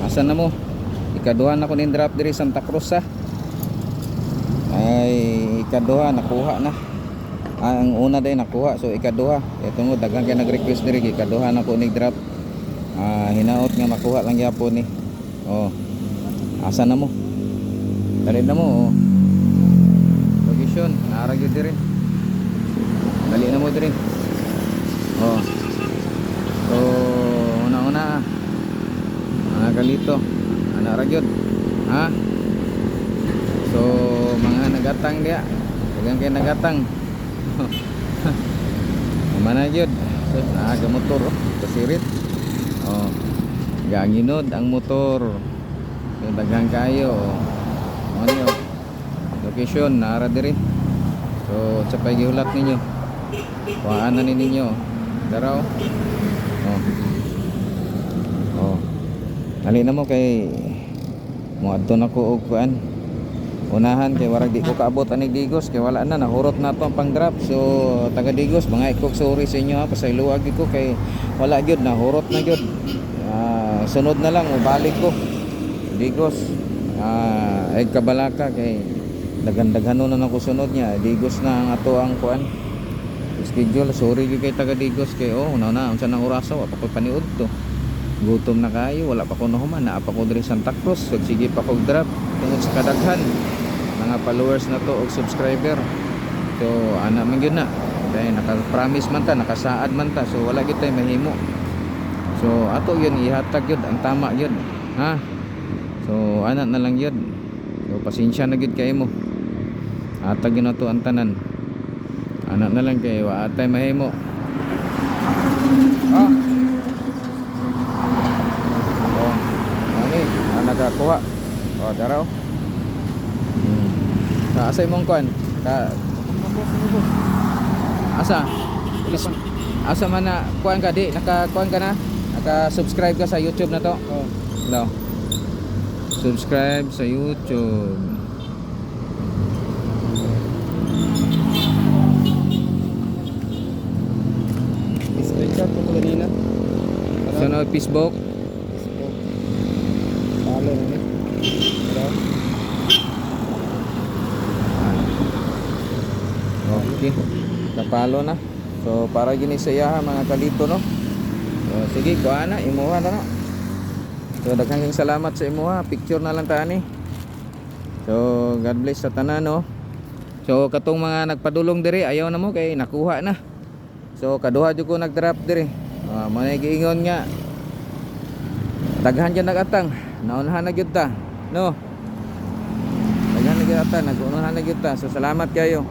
asa na mo ikaduha na ko ning drop diri Santa Cruz ha. Ay ikaduha nakuha na. Ang una din nakuha, so ikaduha ito mo daghang kay nag-request diri ikaduha na ko ning drop. Hinaot nga makuha lang gyapon ni. Oh. Asa na mo? Dali na mo oh. Location, naara gyud diri. Dali na mo diri. Oh. So una-una mga kalito, ana ra gyud. Ha? So mga nagatang dia, daghang kay nagatang. Mana gyud? So motor oh, kasirit. Oh. Ganginod ang motor. Yung daghang kayo oh. Ano yun? Location naara diri. So sa pagiulat ninyo kuhaan na ninyo daraw. Oh. Oh. Dali na mo kay muadto na ko og kuan. Unahan kay warag di ko kaabot anig Digos kay wala na nahurot na to ang pang drop. So taga Digos mga ikog sorry sa inyo ha, pasayloag ko kay wala gyud nahurot na gyud. Sunod na lang ubalik ko Digos. Ay Kabalaka kay daghan-daghan na nako sunod niya. Digos na ang ato ang kuan schedule. Sorry gyud kay taga Digos kay una na unsa nang oraso wa pa ko paniud to. Gutom na kayo, wala pa ko nahuman, naa pa ko diri Santa Cruz. So sige pa ko drop tungod sa kadaghan mga followers na to og subscriber. So ana man gyud na kay naka-promise man ta, nakasaad man ta. So wala gyud tay mahimo. So ato yun ihatag yun ang tama yun ha. So ana na lang yun. So pasensya na gyud kay mo. Hatag yun ato ang tanan. Ana na lang kay wa atay mahimo. Oh. Oh. Ani nagakuha. Oh daraw. Sa asa imong kuan? Asa? Asa man na kuan ka di naka-kuan ka na? Naka-subscribe ka sa YouTube na to? Oh. No. Subscribe sa YouTube. Screenshot ko kanina. Sa no, Facebook? Follow ni. Okay. Napalo na. So para gini sa iya mga kalito no. So, sige, kuha na, imuha na no. So daghang salamat sa imuha. Picture na lang ta ani. So God bless sa tanan no. So katong mga nagpadulong diri ayaw na mo kay nakuha na. So kaduha jud ko nag-drop diri. Manay giingon nga. Daghan jud nagatang. Naunahan na gyud ta. No. Daghan na gyud ta, nag-unahan na gyud ta. So salamat kayo.